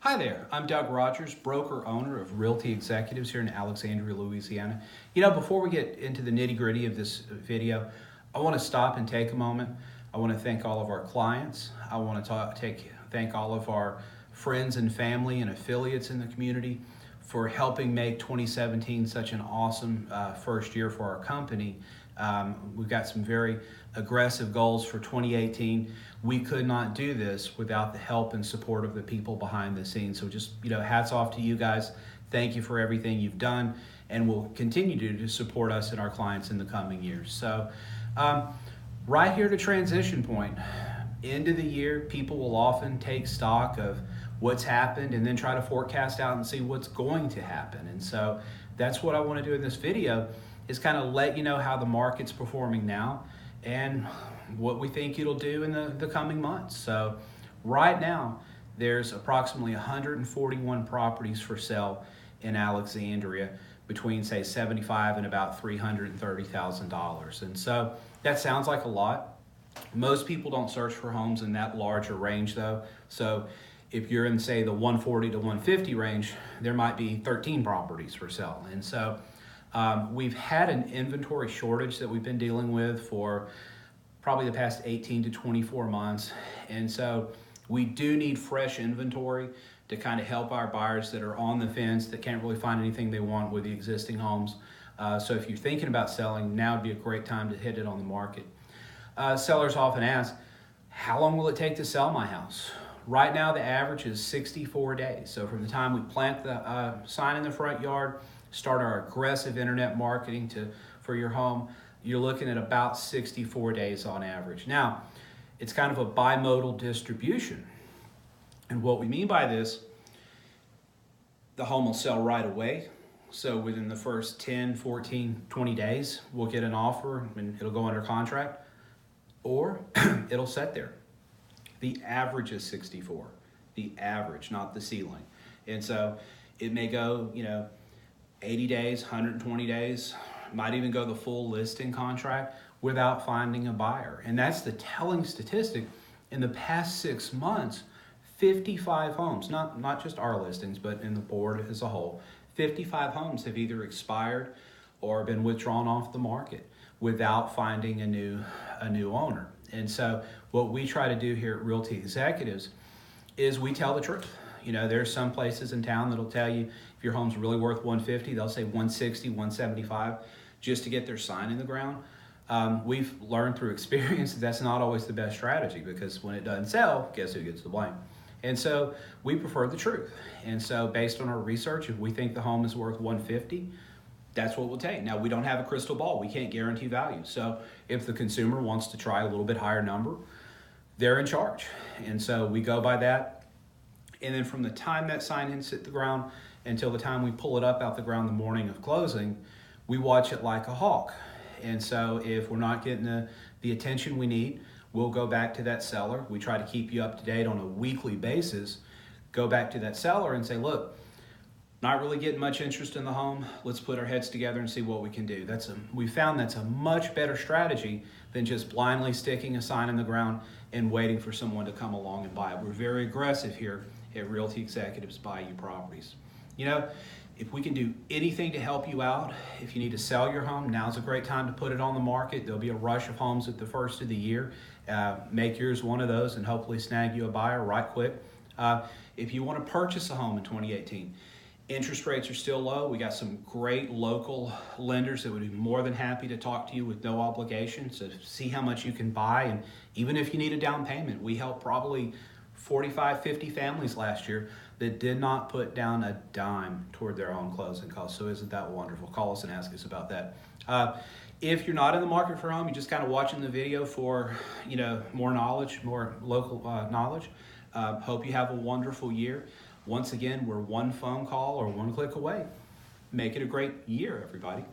Hi there, I'm Doug Rogers, broker owner of Realty Executives here in Alexandria, Louisiana. Before we get into the nitty gritty of this video, I want to stop and take a moment. I want to thank all of our clients. I want to thank all of our friends and family and affiliates in the community for helping make 2017 such an awesome first year for our company. We've got some very aggressive goals for 2018. We could not do this without the help and support of the people behind the scenes. So just, hats off to you guys. Thank you for everything you've done and will continue to support us and our clients in the coming years. So right here to transition point, end of the year, people will often take stock of what's happened and then try to forecast out and see what's going to happen. And so that's what I want to do in this video, is kind of let you know how the market's performing now and what we think it'll do in the coming months. So right now, there's approximately 141 properties for sale in Alexandria between, say, $75,000 and about $330,000. And so that sounds like a lot. Most people don't search for homes in that larger range though. So if you're in, say, the 140 to 150 range, there might be 13 properties for sale. And so we've had an inventory shortage that we've been dealing with for probably the past 18 to 24 months. And so we do need fresh inventory to kind of help our buyers that are on the fence, that can't really find anything they want with the existing homes. So if you're thinking about selling, now would be a great time to hit it on the market. Sellers often ask, how long will it take to sell my house? Right now, the average is 64 days. So from the time we plant the sign in the front yard, start our aggressive internet marketing for your home, you're looking at about 64 days on average. Now, it's kind of a bimodal distribution. And what we mean by this, the home will sell right away. So within the first 10, 14, 20 days, we'll get an offer and it'll go under contract, or it'll sit there. The average is 64, the average, not the ceiling. And so it may go, 80 days, 120 days, might even go the full listing contract without finding a buyer. And that's the telling statistic. In the past 6 months, 55 homes, not just our listings, but in the board as a whole, 55 homes have either expired or been withdrawn off the market without finding a new owner. And so what we try to do here at Realty Executives is we tell the truth. There's some places in town that'll tell you if your home's really worth 150, they'll say 160, 175, just to get their sign in the ground. We've learned through experience that that's not always the best strategy, because when it doesn't sell, guess who gets the blame? And so we prefer the truth. And so based on our research, if we think the home is worth 150, that's what we'll take. Now, we don't have a crystal ball. We can't guarantee value. So if the consumer wants to try a little bit higher number, they're in charge. And so we go by that. And then from the time that sign hits the ground until the time we pull it up out the ground the morning of closing, we watch it like a hawk. And so if we're not getting the attention we need, we'll go back to that seller. We try to keep you up to date on a weekly basis. Go back to that seller and say, look, not really getting much interest in the home. Let's put our heads together and see what we can do. We found that's a much better strategy than just blindly sticking a sign in the ground and waiting for someone to come along and buy it. We're very aggressive here at Realty Executives Bayou Properties. If we can do anything to help you out, if you need to sell your home, now's a great time to put it on the market. There'll be a rush of homes at the first of the year. Make yours one of those and hopefully snag you a buyer right quick. If you want to purchase a home in 2018, interest rates are still low. We got some great local lenders that would be more than happy to talk to you with no obligation, so see how much you can buy. And even if you need a down payment, we helped probably 45, 50 families last year that did not put down a dime toward their own closing costs. So isn't that wonderful? Call us and ask us about that. If you're not in the market for a home, you're just kind of watching the video for more knowledge, more local knowledge. Hope you have a wonderful year. Once again, we're one phone call or one click away. Make it a great year, everybody.